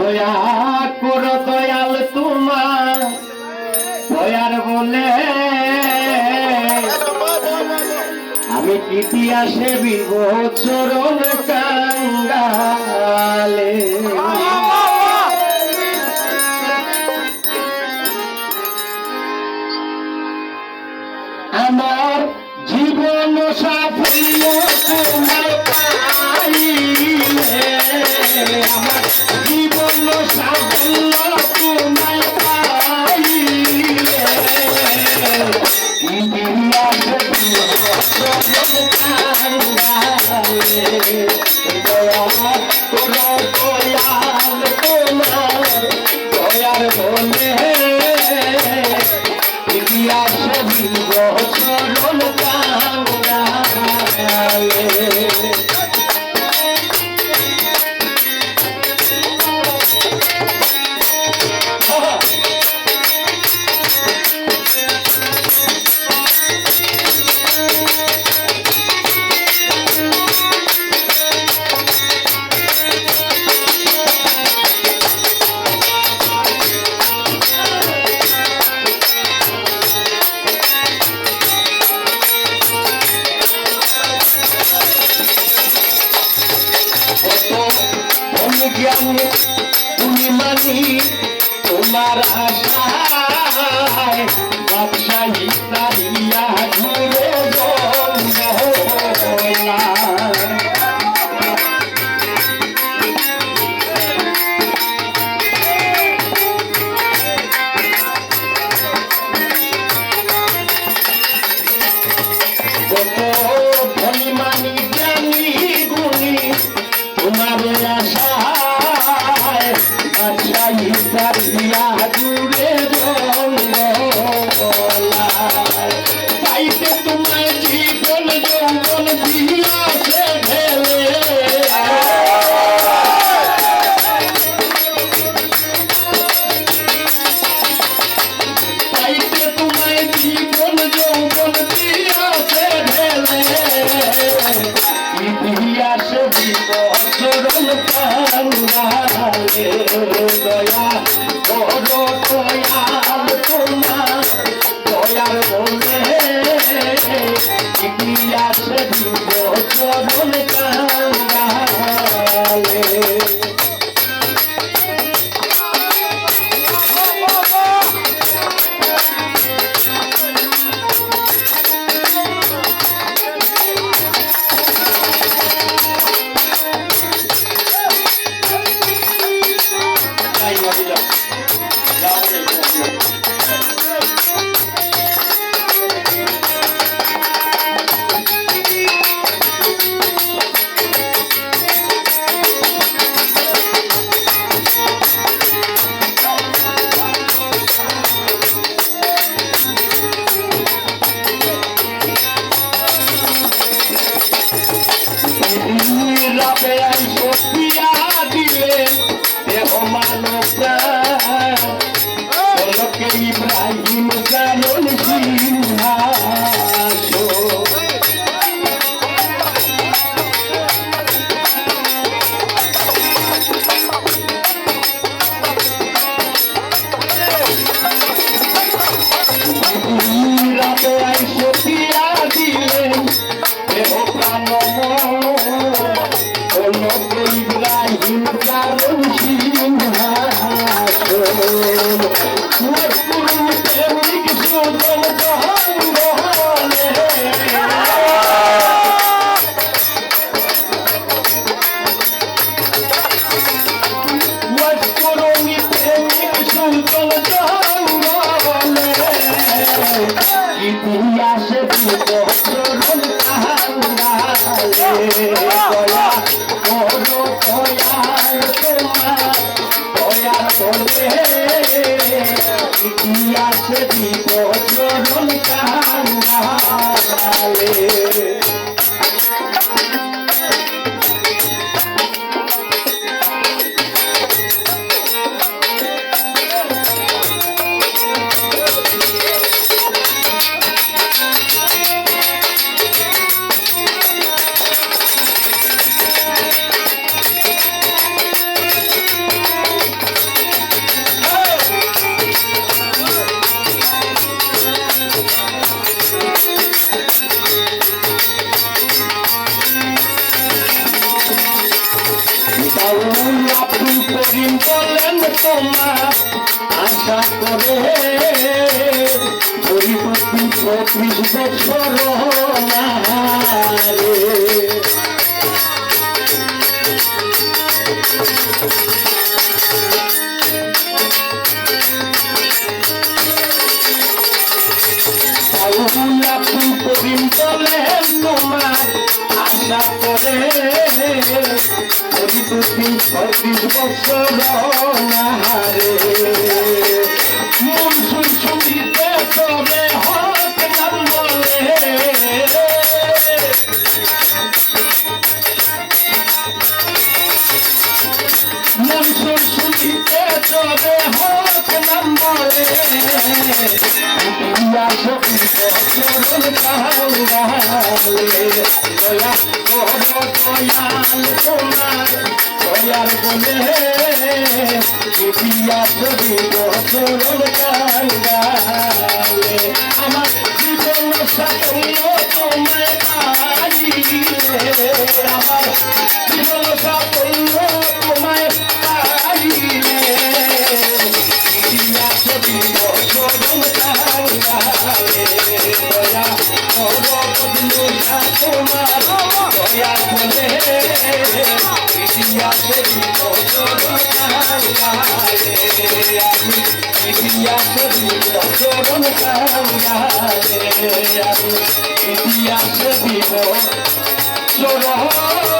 দয়া করো দয়াল তোমার দয়ার বলে আমি ইতিহাসে বিবচরণ কাঙ্গালে আমার জীবন সাফল্য তোমায় পাইলে আমার জীবন সাফল্য তোমায় পাইলে ইতিহাসে বিবচরণ কাঙ্গালে দয়া করো দয়াল তোমার দয়ার বলে ইতিহাসে বিবচরণ কাঙ্গালে জ্ঞানে তুমি মানি তোমার আশায় বাদশাহী তারিয়া ঘুরে গঙ্গা কত ধনী মানি জ্ঞানী গুণী তোমার আশা ইতারিয়া জুড়ে পাইতে তোমায় জীবন যৌবন দিয়াছে ঢেলে পাইতে তোমায় জীবন যৌবন দিয়াছে ঢেলে ইতিহাসে বিবচরণ কাঙ্গালে দয়া করো দয়াল তোমার দয়ার বলে ইতিহাসে বিবচরণ কাঙ্গালে ইব্রাহিম জানুন রাতে আইসো পিয়া দিলেন দেহ প্রাণ ইব্রাহিম জানুন ইতিহাসে বিবচরণ কাঙ্গালে দয়া করো দয়াল তোমার দয়ার বলে ইতিহাসে বিবচরণ কাঙ্গালে তোমার আশা করে ধরিব ৩৫ বছর না রে। করিম বলেন তোমার আশা করে ধরিব ৩৫ বছর না রে। মন শুনতে তবে হক নাম বলে মন শুনতে তবে হক নাম বলে চরণ কাঙ্গালে দয়া কর দয়াল তোমার দয়ার বলে ইতিহাস দিব চরণ কাঙ্গালে আমার জীবন সাফল্য তোমায় পাইলে আমার জীবন সাফল্য তোমায় পাইলে ইতিহাস দিব চরণ কাঙ্গালে দয়া কর বদলু তোমার দয়ার বলে ইতিহাস দিব চরণ কাঙ্গালে আমি ইতিহাস দিব চরণ কাঙ্গালে আমি ইতিহাস দিব চরণ